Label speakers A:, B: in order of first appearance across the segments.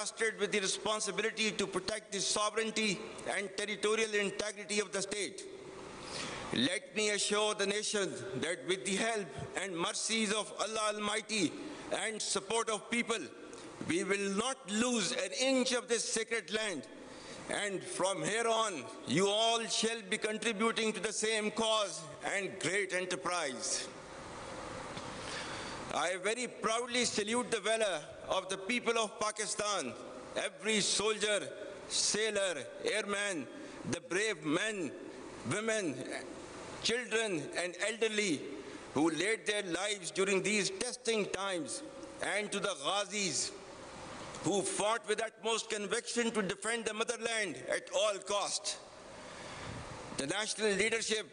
A: entrusted with the responsibility to protect the sovereignty and territorial integrity of the state. Let me assure the nation that with the help and mercies of Allah Almighty and support of people, we will not lose an inch of this sacred land. And from here on, you all shall be contributing to the same cause and great enterprise. I very proudly salute the valor of the people of Pakistan, every soldier, sailor, airman, the brave men, women, children, and elderly who laid their lives during these testing times, and to the Ghazis who fought with utmost conviction to defend the motherland at all cost. The national leadership,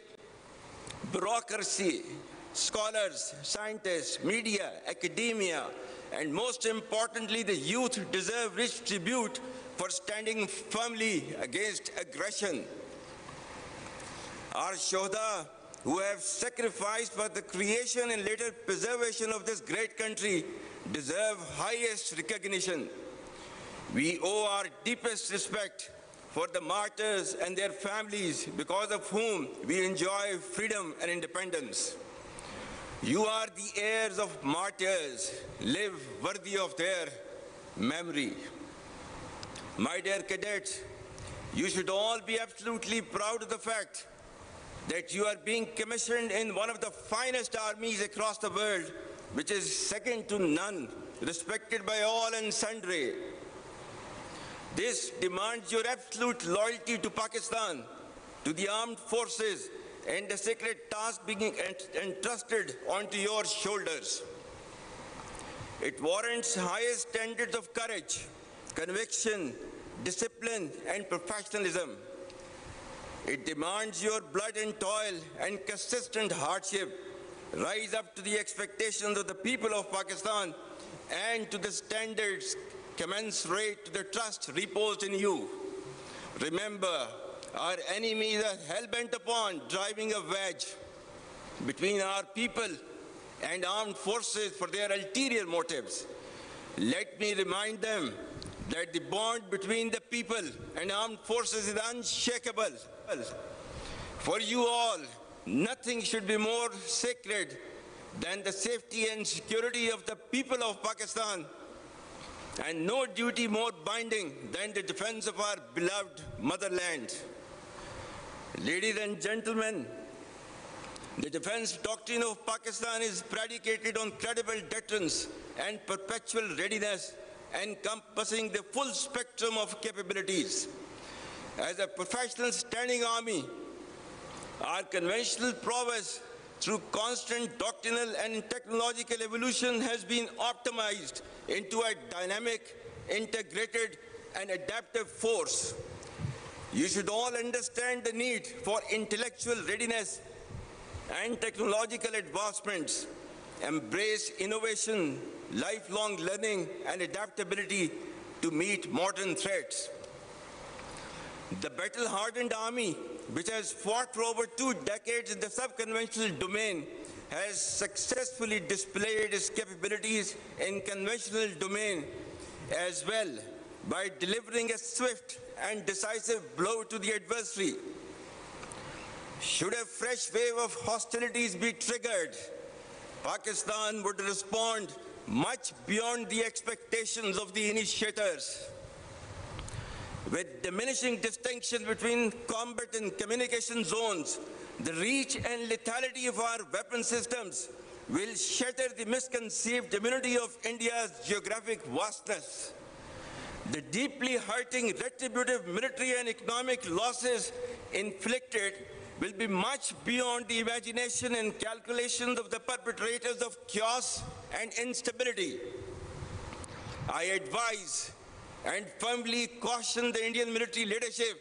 A: bureaucracy, scholars, scientists, media, academia, and most importantly, the youth deserve rich tribute for standing firmly against aggression. Our Shohda, who have sacrificed for the creation and later preservation of this great country, deserve highest recognition. We owe our deepest respect for the martyrs and their families, because of whom we enjoy freedom and independence. You are the heirs of martyrs. Live worthy of their memory. My dear cadets, you should all be absolutely proud of the fact that you are being commissioned in one of the finest armies across the world, which is second to none, respected by all and sundry. This demands your absolute loyalty to Pakistan, to the armed forces, and the sacred task being entrusted onto your shoulders. It warrants highest standards of courage, conviction, discipline, and professionalism. It demands your blood and toil and consistent hardship rise up to the expectations of the people of Pakistan and to the standards commensurate to the trust reposed in you. Remember, our enemies are hell-bent upon driving a wedge between our people and armed forces for their ulterior motives. Let me remind them that the bond between the people and armed forces is unshakable. For you all, nothing should be more sacred than the safety and security of the people of Pakistan, and no duty more binding than the defense of our beloved motherland. Ladies and gentlemen, the defense doctrine of Pakistan is predicated on credible deterrence and perpetual readiness, encompassing the full spectrum of capabilities. As a professional standing army, our conventional prowess through constant doctrinal and technological evolution has been optimized into a dynamic, integrated, and adaptive force. You should all understand the need for intellectual readiness and technological advancements, embrace innovation, lifelong learning, and adaptability to meet modern threats. The battle-hardened army, which has fought for over 2 decades in the sub-conventional domain, has successfully displayed its capabilities in conventional domain as well by delivering a swift and decisive blow to the adversary. Should a fresh wave of hostilities be triggered, Pakistan would respond much beyond the expectations of the initiators. With diminishing distinction between combat and communication zones, the reach and lethality of our weapon systems will shatter the misconceived immunity of India's geographic vastness. The deeply hurting retributive military and economic losses inflicted will be much beyond the imagination and calculations of the perpetrators of chaos and instability. I advise and firmly caution the Indian military leadership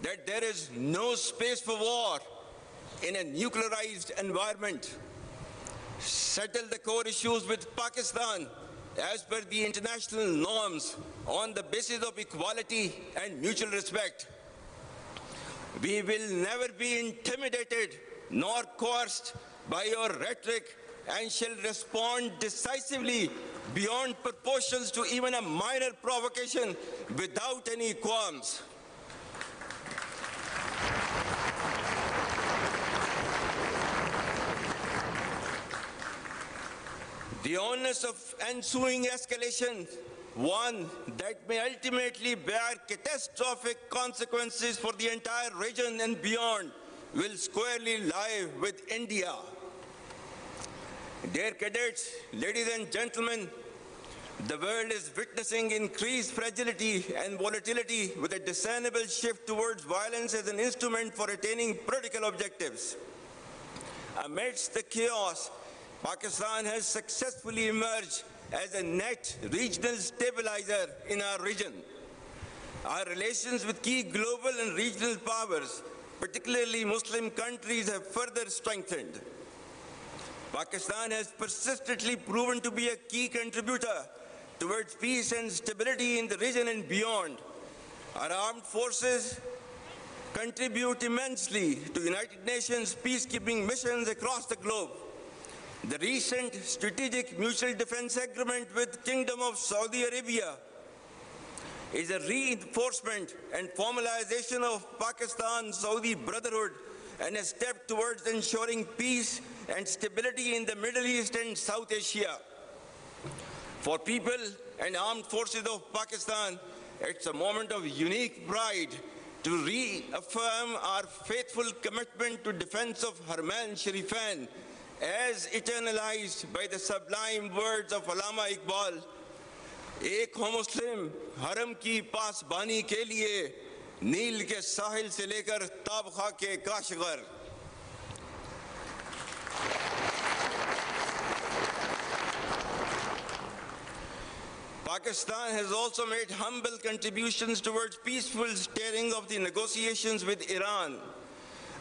A: that there is no space for war in a nuclearized environment. Settle the core issues with Pakistan as per the international norms on the basis of equality and mutual respect. We will never be intimidated nor coerced by your rhetoric and shall respond decisively beyond proportions to even a minor provocation without any qualms. The onus of ensuing escalation, one that may ultimately bear catastrophic consequences for the entire region and beyond, will squarely lie with India. Dear cadets, ladies and gentlemen, the world is witnessing increased fragility and volatility with a discernible shift towards violence as an instrument for attaining political objectives. Amidst the chaos, Pakistan has successfully emerged as a net regional stabilizer in our region. Our relations with key global and regional powers, particularly Muslim countries, have further strengthened. Pakistan has persistently proven to be a key contributor towards peace and stability in the region and beyond. Our armed forces contribute immensely to United Nations peacekeeping missions across the globe. The recent strategic mutual defense agreement with Kingdom of Saudi Arabia is a reinforcement and formalization of Pakistan-Saudi brotherhood and a step towards ensuring peace and stability in the Middle East and South Asia. For people and armed forces of Pakistan, it's a moment of unique pride to reaffirm our faithful commitment to defense of Harman Sharifan, as eternalized by the sublime words of Allama Iqbal, एक हो मुस्लिम हरम की पासबानी के लिए नील के साहिल से लेकर ताबखा के Kashgar. Pakistan has also made humble contributions towards peaceful steering of the negotiations with Iran.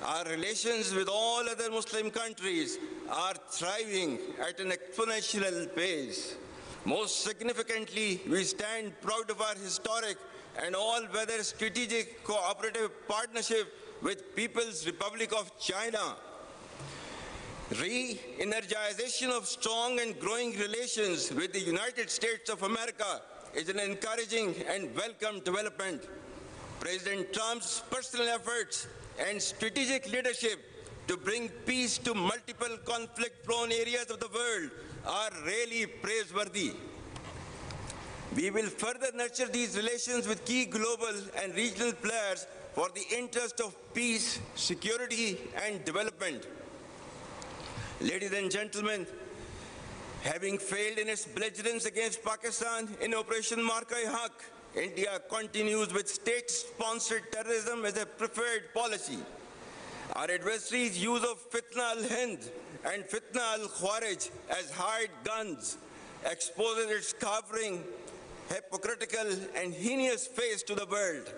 A: Our relations with all other Muslim countries are thriving at an exponential pace. Most significantly, we stand proud of our historic and all-weather strategic cooperative partnership with People's Republic of China. Re-energization of strong and growing relations with the United States of America is an encouraging and welcome development. President Trump's personal efforts and strategic leadership to bring peace to multiple conflict-prone areas of the world are really praiseworthy. We will further nurture these relations with key global and regional players for the interest of peace, security, and development. Ladies and gentlemen, having failed in its belligerence against Pakistan in Operation Marka-e-Haq, India continues with state-sponsored terrorism as a preferred policy. Our adversaries' use of Fitna al-Hind and Fitna al-Khawarij as hired guns exposes its cowering, hypocritical, and heinous face to the world.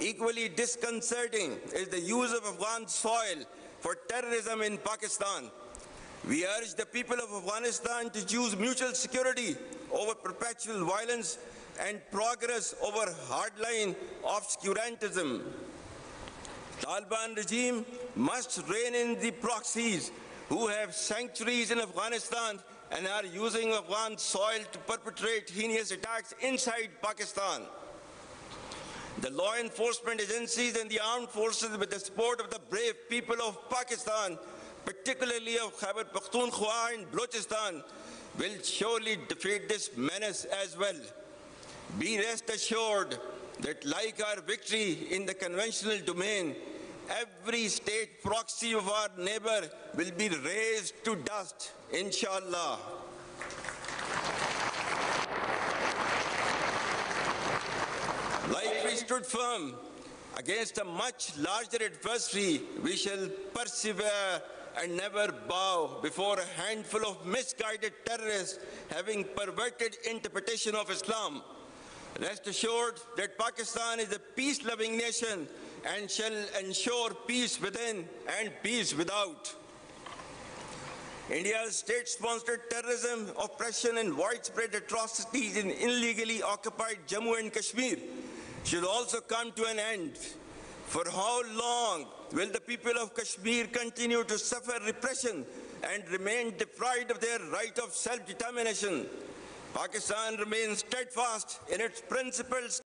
A: Equally disconcerting is the use of Afghan soil for terrorism in Pakistan. We urge the people of Afghanistan to choose mutual security over perpetual violence and progress over hardline obscurantism. Taliban regime must rein in the proxies who have sanctuaries in Afghanistan and are using Afghan soil to perpetrate heinous attacks inside Pakistan. The law enforcement agencies and the armed forces, with the support of the brave people of Pakistan, particularly of Khyber Pakhtunkhwa and Balochistan, will surely defeat this menace as well. Be rest assured that, like our victory in the conventional domain, every state proxy of our neighbor will be razed to dust, inshallah. Like we stood firm against a much larger adversary, we shall persevere and never bow before a handful of misguided terrorists having perverted interpretation of Islam. Rest assured that Pakistan is a peace-loving nation and shall ensure peace within and peace without. India's state-sponsored terrorism, oppression, and widespread atrocities in illegally occupied Jammu and Kashmir should also come to an end. For how long will the people of Kashmir continue to suffer repression and remain deprived of their right of self-determination? Pakistan remains steadfast in its principles